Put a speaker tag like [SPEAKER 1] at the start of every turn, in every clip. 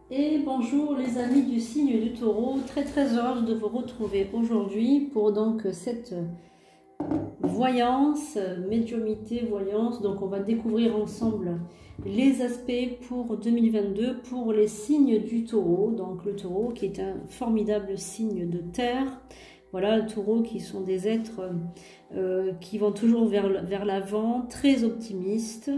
[SPEAKER 1] Et bonjour les amis du signe du Taureau, très heureuse de vous retrouver aujourd'hui pour donc cette voyance, médiumité, voyance. Donc on va découvrir ensemble les aspects pour 2022 pour les signes du Taureau. Donc le Taureau qui est un formidable signe de terre. Voilà, le Taureau qui sont des êtres qui vont toujours vers l'avant, très optimistes.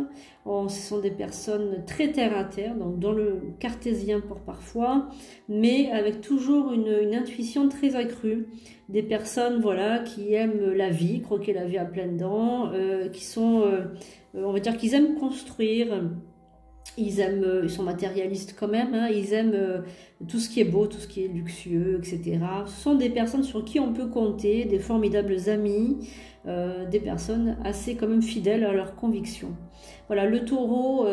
[SPEAKER 1] Ce sont des personnes très terre à terre, donc dans le cartésien pour parfois, mais avec toujours une intuition très accrue. Des personnes voilà, qui aiment la vie, croquer la vie à pleines dents, qui sont, on va dire qu'ils aiment construire. Ils sont matérialistes quand même, hein, ils aiment tout ce qui est beau, tout ce qui est luxueux, etc. Ce sont des personnes sur qui on peut compter, des formidables amis, des personnes assez quand même fidèles à leurs convictions. Voilà, le Taureau,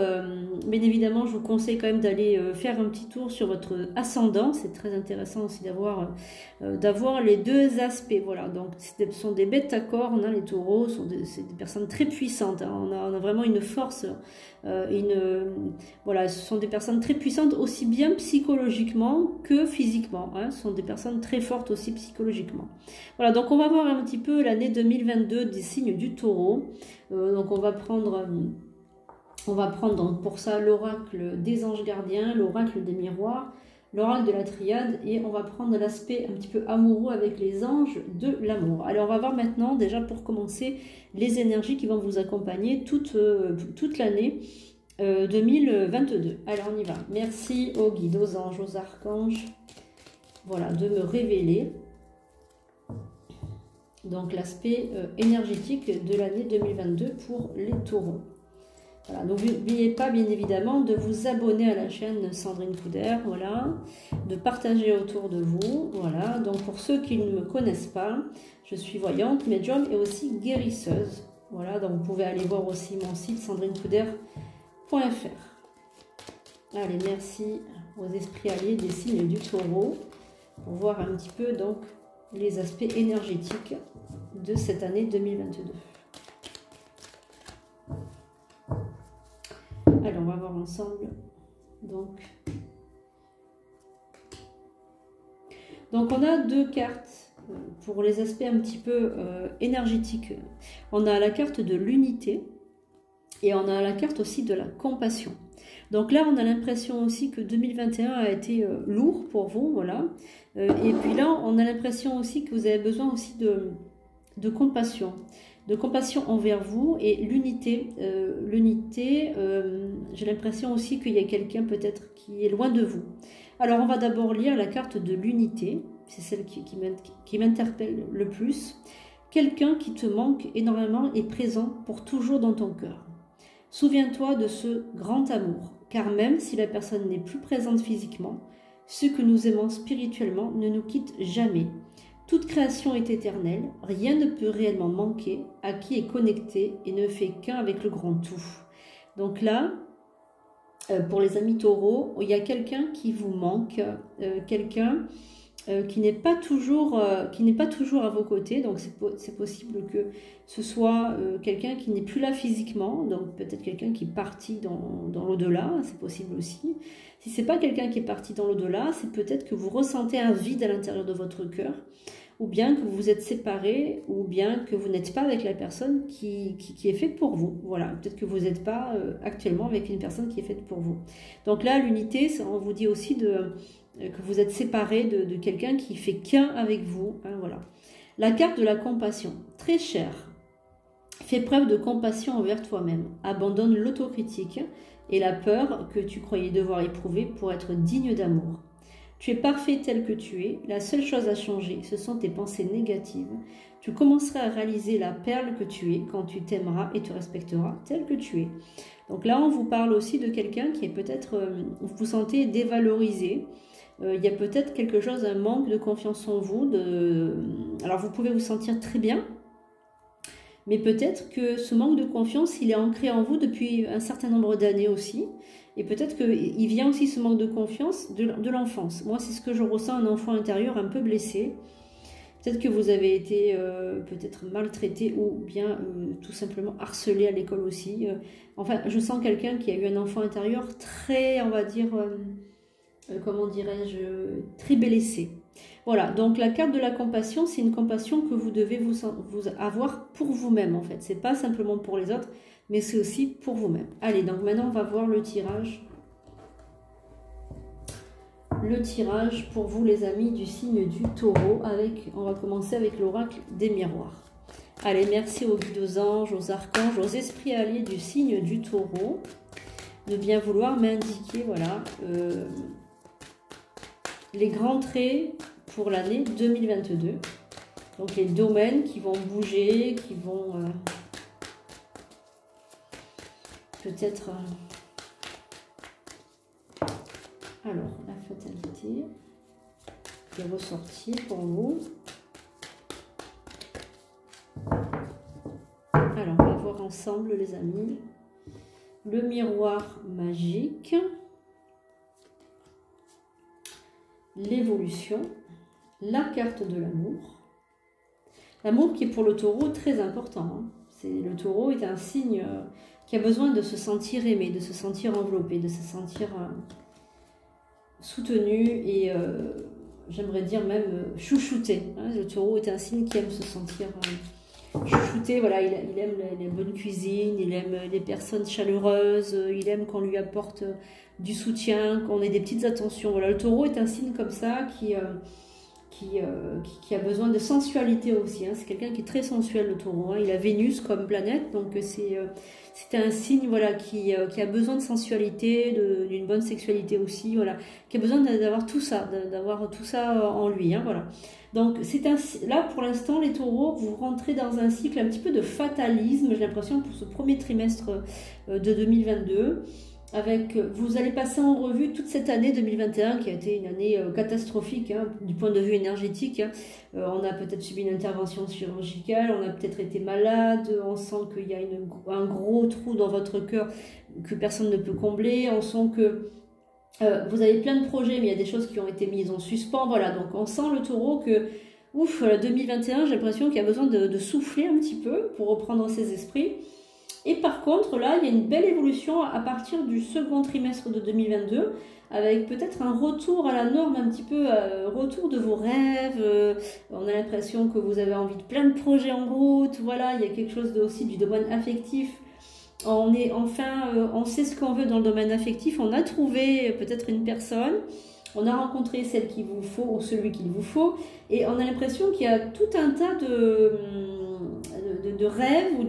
[SPEAKER 1] bien évidemment, je vous conseille quand même d'aller faire un petit tour sur votre ascendant. C'est très intéressant aussi d'avoir les deux aspects. Voilà, donc ce sont des bêtes à cornes, hein, les Taureaux, c'est des personnes très puissantes. Hein. On a vraiment une force, voilà, ce sont des personnes très puissantes aussi bien psychologiquement que physiquement. Hein. Ce sont des personnes très fortes aussi psychologiquement. Voilà, donc on va voir un petit peu l'année 2022 des signes du Taureau. Donc on va prendre donc pour ça l'oracle des anges gardiens, l'oracle des miroirs, l'oracle de la triade, et on va prendre l'aspect un petit peu amoureux avec les anges de l'amour. Alors on va voir maintenant déjà pour commencer les énergies qui vont vous accompagner toute l'année 2022. Alors on y va. Merci aux guides, aux anges, aux archanges, voilà, de me révéler donc l'aspect énergétique de l'année 2022 pour les taureaux. Voilà, donc n'oubliez pas bien évidemment de vous abonner à la chaîne Sandrine Couder, voilà, de partager autour de vous, voilà. Donc pour ceux qui ne me connaissent pas, je suis voyante, médium et aussi guérisseuse, voilà. Donc vous pouvez aller voir aussi mon site sandrinecouder.fr. Allez, merci aux esprits alliés des signes du Taureau pour voir un petit peu donc les aspects énergétiques de cette année 2022. Alors, on va voir ensemble. Donc on a deux cartes pour les aspects un petit peu énergétiques. On a la carte de l'unité et on a la carte aussi de la compassion. Donc là, on a l'impression aussi que 2021 a été lourd pour vous, voilà. Et puis là, on a l'impression aussi que vous avez besoin aussi de compassion. De compassion envers vous et l'unité. J'ai l'impression aussi qu'il y a quelqu'un peut-être qui est loin de vous. Alors on va d'abord lire la carte de l'unité, c'est celle qui m'interpelle le plus. Quelqu'un qui te manque énormément est présent pour toujours dans ton cœur. Souviens-toi de ce grand amour, car même si la personne n'est plus présente physiquement, ceux que nous aimons spirituellement ne nous quittent jamais. Toute création est éternelle, rien ne peut réellement manquer à qui est connecté et ne fait qu'un avec le grand tout. Donc là, pour les amis taureaux, il y a quelqu'un qui vous manque, quelqu'un qui n'est pas toujours à vos côtés. Donc c'est possible que ce soit quelqu'un qui n'est plus là physiquement, donc peut-être quelqu'un qui est parti dans l'au-delà, c'est possible aussi. Si ce n'est pas quelqu'un qui est parti dans l'au-delà, c'est peut-être que vous ressentez un vide à l'intérieur de votre cœur, ou bien que vous vous êtes séparés, ou bien que vous n'êtes pas avec la personne qui est faite pour vous. Voilà, peut-être que vous n'êtes pas actuellement avec une personne qui est faite pour vous. Donc là, l'unité, on vous dit aussi que vous êtes séparés de quelqu'un qui fait qu'un avec vous. Hein, voilà. La carte de la compassion, très chère. Fais preuve de compassion envers toi-même. Abandonne l'autocritique et la peur que tu croyais devoir éprouver pour être digne d'amour. Tu es parfait tel que tu es. La seule chose à changer, ce sont tes pensées négatives. Tu commenceras à réaliser la perle que tu es quand tu t'aimeras et te respecteras tel que tu es. Donc là, on vous parle aussi de quelqu'un qui est peut-être, vous vous sentez dévalorisé. Il y a peut-être quelque chose, un manque de confiance en vous. Alors vous pouvez vous sentir très bien, mais peut-être que ce manque de confiance, il est ancré en vous depuis un certain nombre d'années aussi. Et peut-être qu'il vient aussi ce manque de confiance de l'enfance. Moi, c'est ce que je ressens, un enfant intérieur un peu blessé. Peut-être que vous avez été peut-être maltraité ou bien tout simplement harcelé à l'école aussi. Enfin, je sens quelqu'un qui a eu un enfant intérieur très, on va dire, comment dirais-je, très blessé. Voilà, donc la carte de la compassion, c'est une compassion que vous devez vous avoir pour vous-même en fait. C'est pas simplement pour les autres, mais c'est aussi pour vous-même. Allez, donc maintenant on va voir le tirage. Le tirage pour vous les amis du signe du Taureau. On va commencer avec l'oracle des miroirs. Allez, merci aux guides, aux anges, aux archanges, aux esprits alliés du signe du Taureau de bien vouloir m'indiquer, voilà, les grands traits pour l'année 2022. Donc les domaines qui vont bouger, qui vont peut-être... alors, la fatalité qui est ressortie pour vous. Alors, on va voir ensemble les amis. Le miroir magique. L'évolution. La carte de l'amour. L'amour qui est pour le Taureau très important. Hein. Le Taureau est un signe qui a besoin de se sentir aimé, de se sentir enveloppé, de se sentir soutenu et j'aimerais dire même chouchouté. Hein. Le Taureau est un signe qui aime se sentir chouchouté. Voilà, il aime les bonnes cuisines, il aime les personnes chaleureuses, il aime qu'on lui apporte du soutien, qu'on ait des petites attentions. Voilà, le Taureau est un signe comme ça qui a besoin de sensualité aussi. Hein. C'est quelqu'un qui est très sensuel, le Taureau. Hein. Il a Vénus comme planète, donc c'est un signe voilà, qui a besoin de sensualité, d'une bonne sexualité aussi, voilà, qui a besoin d'avoir tout ça, en lui. Hein, voilà. Donc là, pour l'instant, les Taureaux, vous rentrez dans un cycle un petit peu de fatalisme, j'ai l'impression, pour ce premier trimestre de 2022. Vous allez passer en revue toute cette année 2021 qui a été une année catastrophique hein, du point de vue énergétique. Hein. On a peut-être subi une intervention chirurgicale, on a peut-être été malade, on sent qu'il y a un gros trou dans votre cœur que personne ne peut combler, on sent que vous avez plein de projets mais il y a des choses qui ont été mises en suspens. Voilà, donc on sent le Taureau que, 2021, j'ai l'impression qu'il y a besoin de souffler un petit peu pour reprendre ses esprits. Et par contre, là, il y a une belle évolution à partir du second trimestre de 2022, avec peut-être un retour à la norme, un petit peu, retour de vos rêves. On a l'impression que vous avez envie de plein de projets en route. Voilà, il y a quelque chose aussi du domaine affectif. On sait ce qu'on veut dans le domaine affectif. On a trouvé peut-être une personne. On a rencontré celle qu'il vous faut ou celui qu'il vous faut. Et on a l'impression qu'il y a tout un tas de rêves ou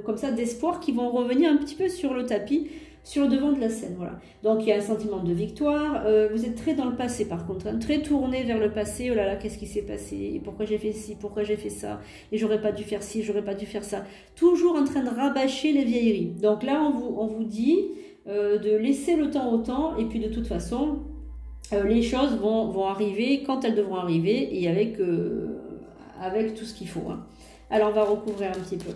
[SPEAKER 1] comme ça d'espoir qui vont revenir un petit peu sur le tapis, sur le devant de la scène. Voilà. Donc il y a un sentiment de victoire. Vous êtes très dans le passé par contre, hein, très tourné vers le passé. Oh là là, qu'est-ce qui s'est passé? Et pourquoi j'ai fait ci? Pourquoi j'ai fait ça? Et j'aurais pas dû faire ci, j'aurais pas dû faire ça. Toujours en train de rabâcher les vieilleries. Donc là, on vous dit de laisser le temps au temps. Et puis de toute façon, les choses vont arriver quand elles devront arriver et avec tout ce qu'il faut. Hein. Alors, on va recouvrir un petit peu.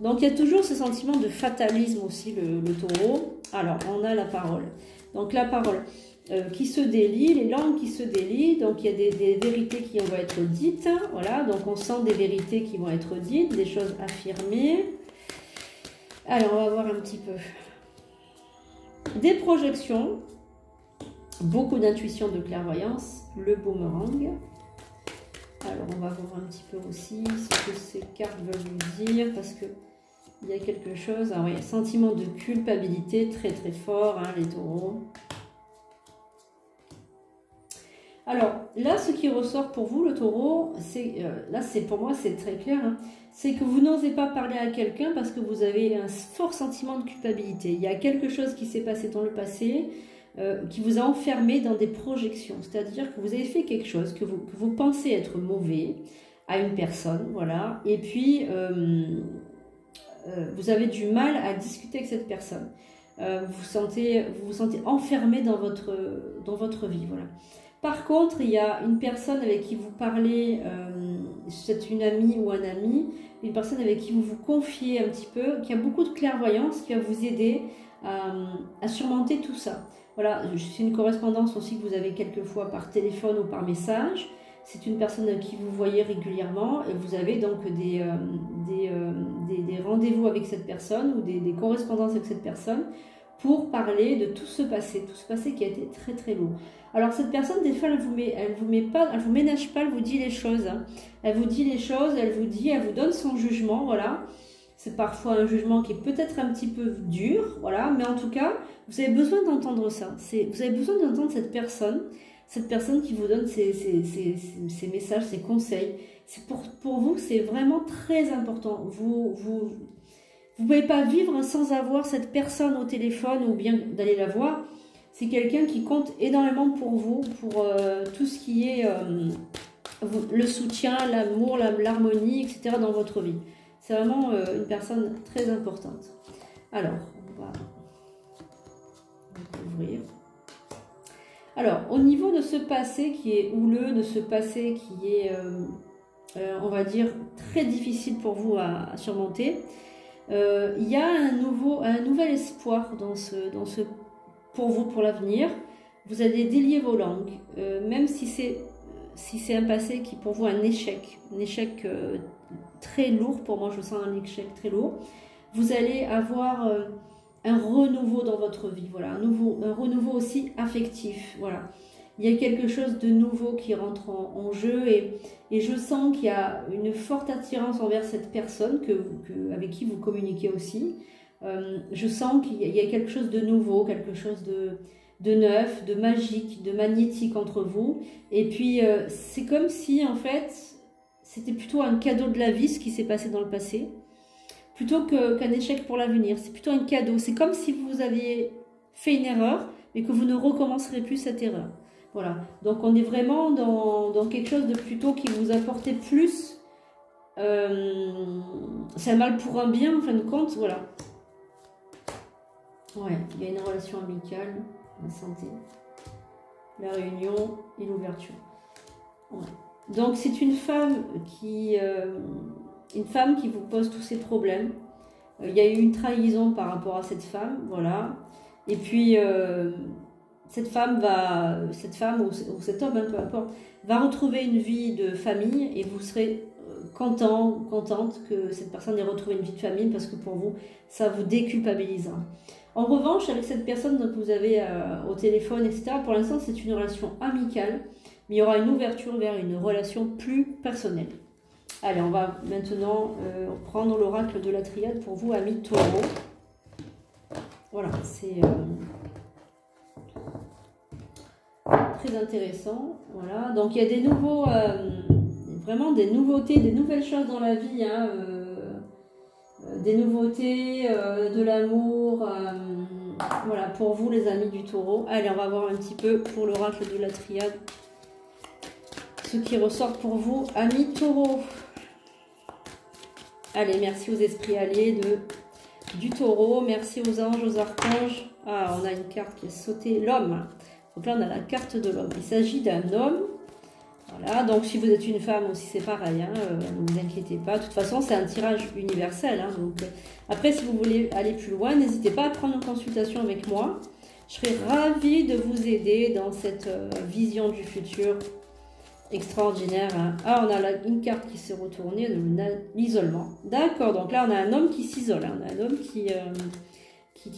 [SPEAKER 1] Donc, il y a toujours ce sentiment de fatalisme aussi, le Taureau. Alors, on a la parole. Donc, la parole qui se délie, les langues qui se délient. Donc, il y a des vérités qui vont être dites. Voilà, donc on sent des vérités qui vont être dites, des choses affirmées. Alors, on va voir un petit peu. Des projections. Beaucoup d'intuition, de clairvoyance. Le boomerang. Alors, on va voir un petit peu aussi ce que ces cartes veulent nous dire, parce que il y a quelque chose. Ah oui, sentiment de culpabilité très très fort, hein, les Taureaux. Alors, là, ce qui ressort pour vous, le Taureau, pour moi, c'est très clair, hein, c'est que vous n'osez pas parler à quelqu'un parce que vous avez un fort sentiment de culpabilité. Il y a quelque chose qui s'est passé dans le passé, qui vous a enfermé dans des projections, c'est-à-dire que vous avez fait quelque chose que vous pensez être mauvais à une personne, voilà, et puis vous avez du mal à discuter avec cette personne, vous vous sentez enfermé dans votre vie, voilà. Par contre, il y a une personne avec qui vous parlez, c'est une amie ou un ami, une personne avec qui vous vous confiez un petit peu, qui a beaucoup de clairvoyance, qui va vous aider à surmonter tout ça. Voilà, c'est une correspondance aussi que vous avez quelquefois par téléphone ou par message. C'est une personne avec qui vous voyez régulièrement et vous avez donc des rendez-vous avec cette personne ou des correspondances avec cette personne pour parler de tout ce passé qui a été très très lourd. Alors cette personne, des fois, elle vous ménage pas, elle vous dit les choses. Hein. Elle vous dit les choses, elle vous donne son jugement, voilà. C'est parfois un jugement qui est peut-être un petit peu dur, voilà. Mais en tout cas, vous avez besoin d'entendre ça. Vous avez besoin d'entendre cette personne qui vous donne ses messages, ses conseils. Pour vous, c'est vraiment très important. Vous ne pouvez pas vivre sans avoir cette personne au téléphone ou bien d'aller la voir. C'est quelqu'un qui compte énormément pour vous, pour tout ce qui est le soutien, l'amour, l'harmonie, etc. dans votre vie. C'est vraiment une personne très importante. Alors, on va ouvrir. Alors, au niveau de ce passé qui est houleux, de ce passé qui est, on va dire, très difficile pour vous à surmonter, il y a un nouvel espoir pour vous, pour l'avenir. Vous allez délier vos langues, même si c'est un passé qui pour vous un échec très lourd. Pour moi, je sens un échec très lourd. Vous allez avoir un renouveau dans votre vie, voilà, un renouveau aussi affectif, voilà. Il y a quelque chose de nouveau qui rentre en jeu et je sens qu'il y a une forte attirance envers cette personne avec qui vous communiquez aussi. Je sens qu'il y a quelque chose de nouveau, quelque chose de neuf, de magique, de magnétique entre vous. Et puis, c'est comme si, en fait, c'était plutôt un cadeau de la vie, ce qui s'est passé dans le passé, plutôt qu'un échec pour l'avenir. C'est plutôt un cadeau. C'est comme si vous aviez fait une erreur, mais que vous ne recommencerez plus cette erreur. Voilà. Donc, on est vraiment dans quelque chose de plutôt qui vous apportait plus. C'est un mal pour un bien, en fin de compte. Voilà. Ouais, il y a une relation amicale, la santé, la réunion et l'ouverture. Ouais. Donc, c'est une femme qui vous pose tous ces problèmes. Il y a eu une trahison par rapport à cette femme, voilà. Et puis, cette femme ou cet homme, hein, peu importe, va retrouver une vie de famille et vous serez contente que cette personne ait retrouvé une vie de famille parce que pour vous, ça vous déculpabilisera. En revanche, avec cette personne que vous avez au téléphone, etc., pour l'instant, c'est une relation amicale, mais il y aura une ouverture vers une relation plus personnelle. Allez, on va maintenant prendre l'oracle de la triade pour vous, amis Taureau. Voilà, c'est très intéressant. Voilà, donc il y a des nouveaux, vraiment des nouveautés, des nouvelles choses dans la vie, hein, des nouveautés, de l'amour, voilà, pour vous les amis du Taureau. Allez, on va voir un petit peu pour l'oracle de la triade, ce qui ressort pour vous, amis Taureau. Allez, merci aux esprits alliés du Taureau, merci aux anges, aux archanges. Ah, on a une carte qui est sautée, l'homme. Donc là, on a la carte de l'homme. Il s'agit d'un homme. Voilà, donc si vous êtes une femme aussi, c'est pareil, hein, ne vous inquiétez pas. De toute façon, c'est un tirage universel. Hein, donc, après, si vous voulez aller plus loin, n'hésitez pas à prendre une consultation avec moi. Je serai ravie de vous aider dans cette vision du futur extraordinaire. Hein. Ah, on a une carte qui s'est retournée, l'isolement. D'accord, donc là, on a un homme qui s'isole. Hein, on a un homme qui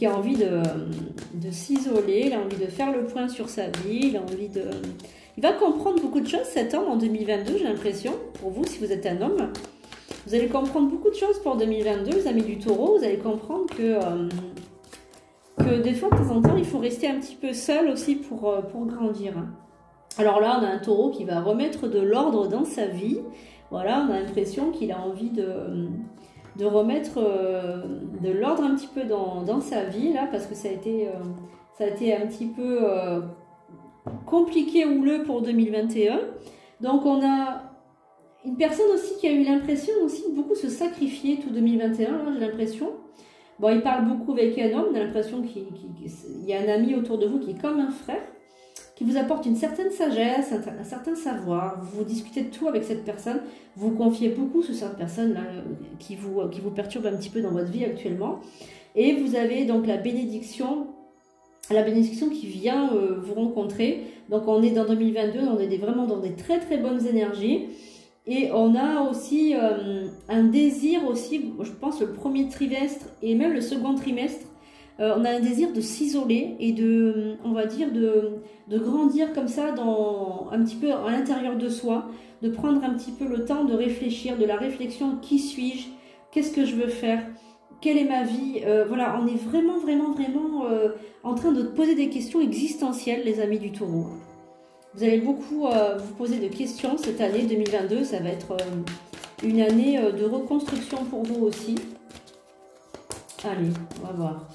[SPEAKER 1] a envie de s'isoler, il a envie de faire le point sur sa vie, il a envie de... Il va comprendre beaucoup de choses cet homme en 2022, j'ai l'impression. Pour vous, si vous êtes un homme, vous allez comprendre beaucoup de choses pour 2022, les amis du Taureau. Vous allez comprendre que des fois, de temps en temps, il faut rester un petit peu seul aussi pour grandir. Alors là, on a un Taureau qui va remettre de l'ordre dans sa vie. Voilà, on a l'impression qu'il a envie de remettre de l'ordre un petit peu dans sa vie, là, parce que ça a été un petit peu... compliqué, houleux pour 2021. Donc on a une personne aussi qui a eu l'impression aussi de beaucoup se sacrifier tout 2021, là, j'ai l'impression. Bon, il parle beaucoup avec un homme, on a l'impression qu'il y a un ami autour de vous qui est comme un frère, qui vous apporte une certaine sagesse, un certain savoir. Vous discutez de tout avec cette personne, vous confiez beaucoup sur cette personne là, qui vous perturbe un petit peu dans votre vie actuellement. Et vous avez donc la bénédiction qui vient vous rencontrer. Donc on est dans 2022, on est vraiment dans des très très bonnes énergies. Et on a aussi un désir aussi, je pense le premier trimestre et même le second trimestre, on a un désir de s'isoler et de, on va dire, de grandir comme ça un petit peu à l'intérieur de soi, de prendre un petit peu le temps de réfléchir, de la réflexion, qui suis-je, qu'est-ce que je veux faire, quelle est ma vie, voilà, on est vraiment en train de poser des questions existentielles, les amis du Taureau. Vous allez beaucoup vous poser de questions cette année 2022, ça va être une année de reconstruction pour vous aussi. Allez, on va voir.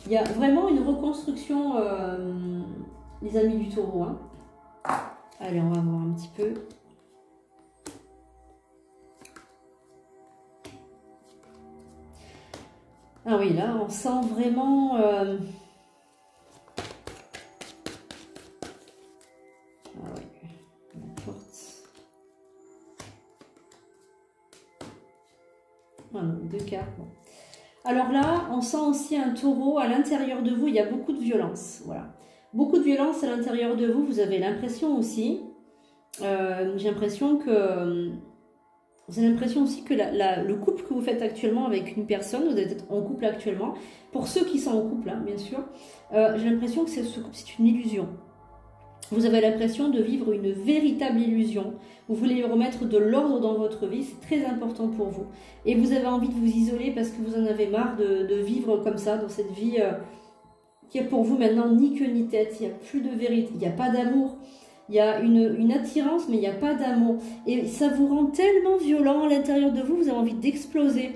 [SPEAKER 1] Il y a vraiment une reconstruction, les amis du Taureau. Hein. Allez, on va voir un petit peu. Ah oui, là, on sent vraiment... Ah oui, la porte. Ah non, 2 cartes. Bon. Alors là, on sent aussi un Taureau à l'intérieur de vous, il y a beaucoup de violence. Voilà. Beaucoup de violence à l'intérieur de vous, vous avez l'impression aussi. J'ai l'impression que... Vous avez l'impression aussi que le couple que vous faites actuellement avec une personne, vous êtes en couple actuellement, pour ceux qui sont en couple, hein, bien sûr, j'ai l'impression que ce couple, c'est une illusion. Vous avez l'impression de vivre une véritable illusion. Vous voulez remettre de l'ordre dans votre vie, c'est très important pour vous. Et vous avez envie de vous isoler parce que vous en avez marre de vivre comme ça, dans cette vie qui est pour vous maintenant ni queue ni tête. Il n'y a plus de vérité, il n'y a pas d'amour. Il y a une attirance, mais il n'y a pas d'amour. Et ça vous rend tellement violent à l'intérieur de vous, vous avez envie d'exploser.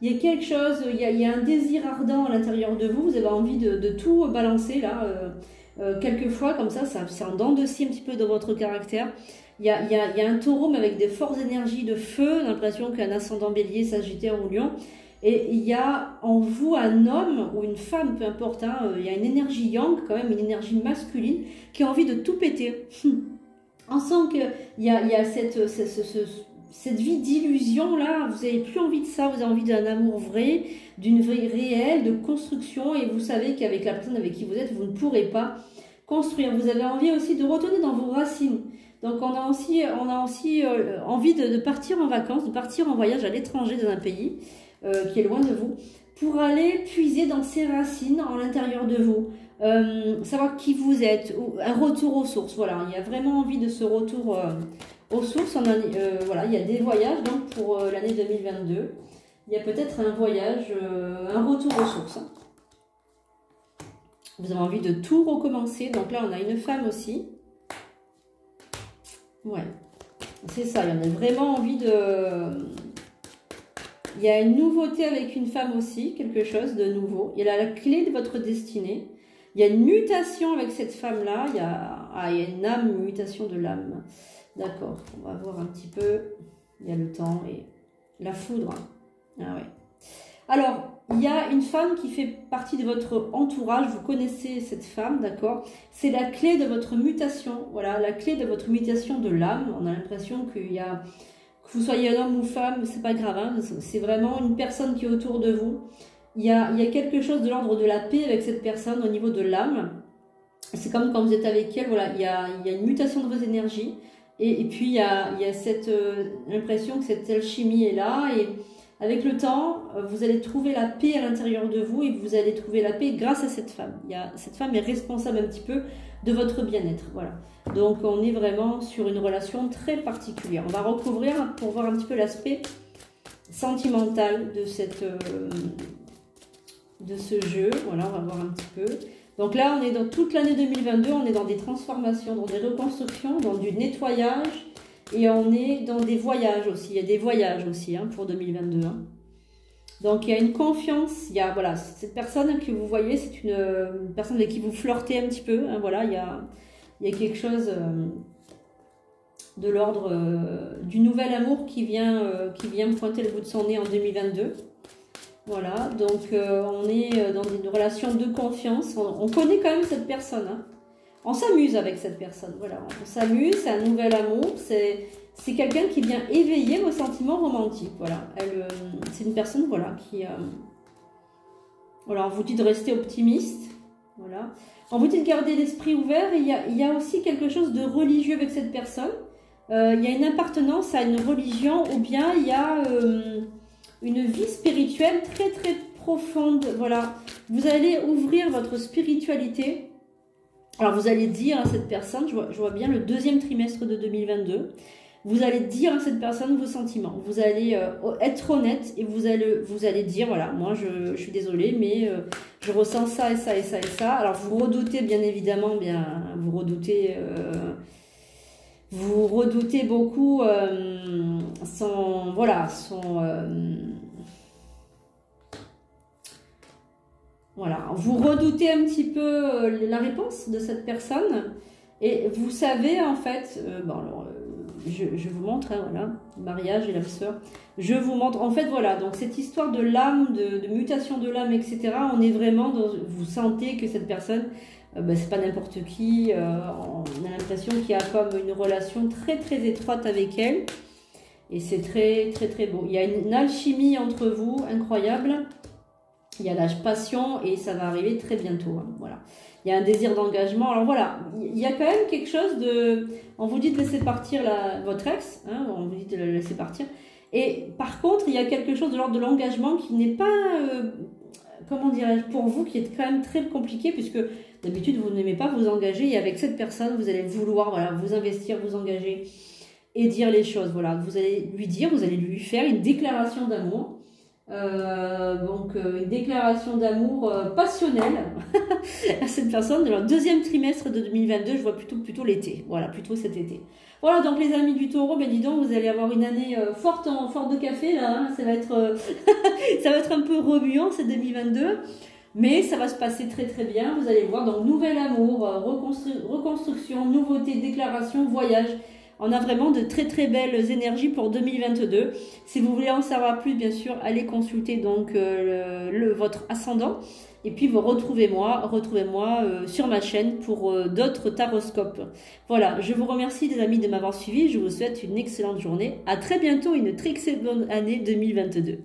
[SPEAKER 1] Il y a quelque chose, il y a un désir ardent à l'intérieur de vous, vous avez envie de tout balancer là. Quelquefois, comme ça c'est en dents de scie un petit peu dans votre caractère. Il y a un Taureau, mais avec des fortes énergies de feu, l'impression qu'un ascendant Bélier, Sagittaire ou Lion. Et il y a en vous un homme ou une femme, peu importe, hein, il y a une énergie yang, quand même, une énergie masculine, qui a envie de tout péter. On sent qu'il y a cette vie d'illusion là, vous n'avez plus envie de ça, vous avez envie d'un amour vrai, d'une vie réelle, de construction, et vous savez qu'avec la personne avec qui vous êtes, vous ne pourrez pas construire. Vous avez envie aussi de retourner dans vos racines. Donc on a aussi envie de partir en vacances, de partir en voyage à l'étranger dans un pays qui est loin de vous, pour aller puiser dans ses racines en l'intérieur de vous, savoir qui vous êtes, un retour aux sources. Voilà, il y a vraiment envie de ce retour aux sources. Voilà, il y a des voyages donc pour l'année 2022. Il y a peut-être un voyage, un retour aux sources. Hein. Vous avez envie de tout recommencer. Donc là, on a une femme aussi. Ouais, c'est ça. Il y en a vraiment envie de... Il y a une nouveauté avec une femme aussi, quelque chose de nouveau. Il y a la clé de votre destinée. Il y a une mutation avec cette femme-là. Il y a une âme, une mutation de l'âme. D'accord, on va voir un petit peu. Il y a le temps et la foudre. Ah ouais. Alors, il y a une femme qui fait partie de votre entourage. Vous connaissez cette femme, d'accord? C'est la clé de votre mutation. Voilà, la clé de votre mutation de l'âme. On a l'impression qu'il y a... Que vous soyez un homme ou femme, c'est pas grave, hein, c'est vraiment une personne qui est autour de vous. Il y a quelque chose de l'ordre de la paix avec cette personne au niveau de l'âme. C'est comme quand vous êtes avec elle, voilà, il y a une mutation de vos énergies. Et puis il y a cette impression que cette alchimie est là. Et avec le temps, vous allez trouver la paix à l'intérieur de vous et vous allez trouver la paix grâce à cette femme. Cette femme est responsable un petit peu de votre bien-être, voilà. Donc on est vraiment sur une relation très particulière. On va recouvrir pour voir un petit peu l'aspect sentimental de ce jeu. Voilà, on va voir un petit peu. Donc là, on est dans toute l'année 2022, on est dans des transformations, dans des reconstructions, dans du nettoyage et on est dans des voyages aussi. Il y a des voyages aussi hein, pour 2022. Hein. Donc il y a une confiance, il y a voilà, cette personne que vous voyez, c'est une personne avec qui vous flirtez un petit peu. Hein, voilà, il y a quelque chose de l'ordre du nouvel amour qui vient pointer le bout de son nez en 2022. Voilà, donc on est dans une relation de confiance. On connaît quand même cette personne. Hein. On s'amuse avec cette personne. Voilà, on s'amuse, c'est un nouvel amour. C'est quelqu'un qui vient éveiller vos sentiments romantiques. Voilà, c'est une personne voilà, qui... voilà, on vous dit de rester optimiste. Voilà. On vous dit de garder l'esprit ouvert. Et il y a aussi quelque chose de religieux avec cette personne. Il y a une appartenance à une religion ou bien il y a... une vie spirituelle très très profonde. Voilà, vous allez ouvrir votre spiritualité. Alors vous allez dire à cette personne, je vois bien le deuxième trimestre de 2022, vous allez dire à cette personne vos sentiments. Vous allez être honnête et vous allez dire, voilà, moi je suis désolée, mais je ressens ça et ça et ça et ça. Alors vous redoutez bien évidemment, vous redoutez beaucoup voilà, vous redoutez un petit peu la réponse de cette personne et vous savez en fait, je vous montre, hein, voilà, mariage et l'âme sœur, je vous montre, en fait voilà, donc cette histoire de l'âme, de mutation de l'âme, etc., on est vraiment dans, vous sentez que cette personne, c'est pas n'importe qui, on a l'impression qu'il y a comme une relation très très étroite avec elle, et c'est très très très beau, il y a une alchimie entre vous, incroyable. Il y a la passion et ça va arriver très bientôt. Hein, voilà. Il y a un désir d'engagement. Alors voilà, il y a quand même quelque chose de... On vous dit de laisser partir votre ex. Hein, on vous dit de le laisser partir. Et par contre, il y a quelque chose de l'ordre de l'engagement qui n'est pas... comment dirais-je, pour vous, qui est quand même très compliqué puisque d'habitude, vous n'aimez pas vous engager. Et avec cette personne, vous allez vouloir vous investir, vous engager et dire les choses. Voilà. Vous allez lui dire, vous allez lui faire une déclaration d'amour. Une déclaration d'amour passionnelle à cette personne dans le deuxième trimestre de 2022, je vois plutôt l'été, voilà, plutôt cet été. Voilà, donc les amis du Taureau, dis donc, vous allez avoir une année forte de café, là, hein, ça va être ça va être un peu remuant, c'est 2022, mais ça va se passer très très bien, vous allez voir, donc nouvel amour, reconstruction, nouveauté, déclaration, voyage. On a vraiment de très très belles énergies pour 2022. Si vous voulez en savoir plus, bien sûr, allez consulter donc votre ascendant. Et puis vous retrouvez-moi sur ma chaîne pour d'autres taroscopes. Voilà, je vous remercie les amis de m'avoir suivi. Je vous souhaite une excellente journée. À très bientôt, une très excellente année 2022.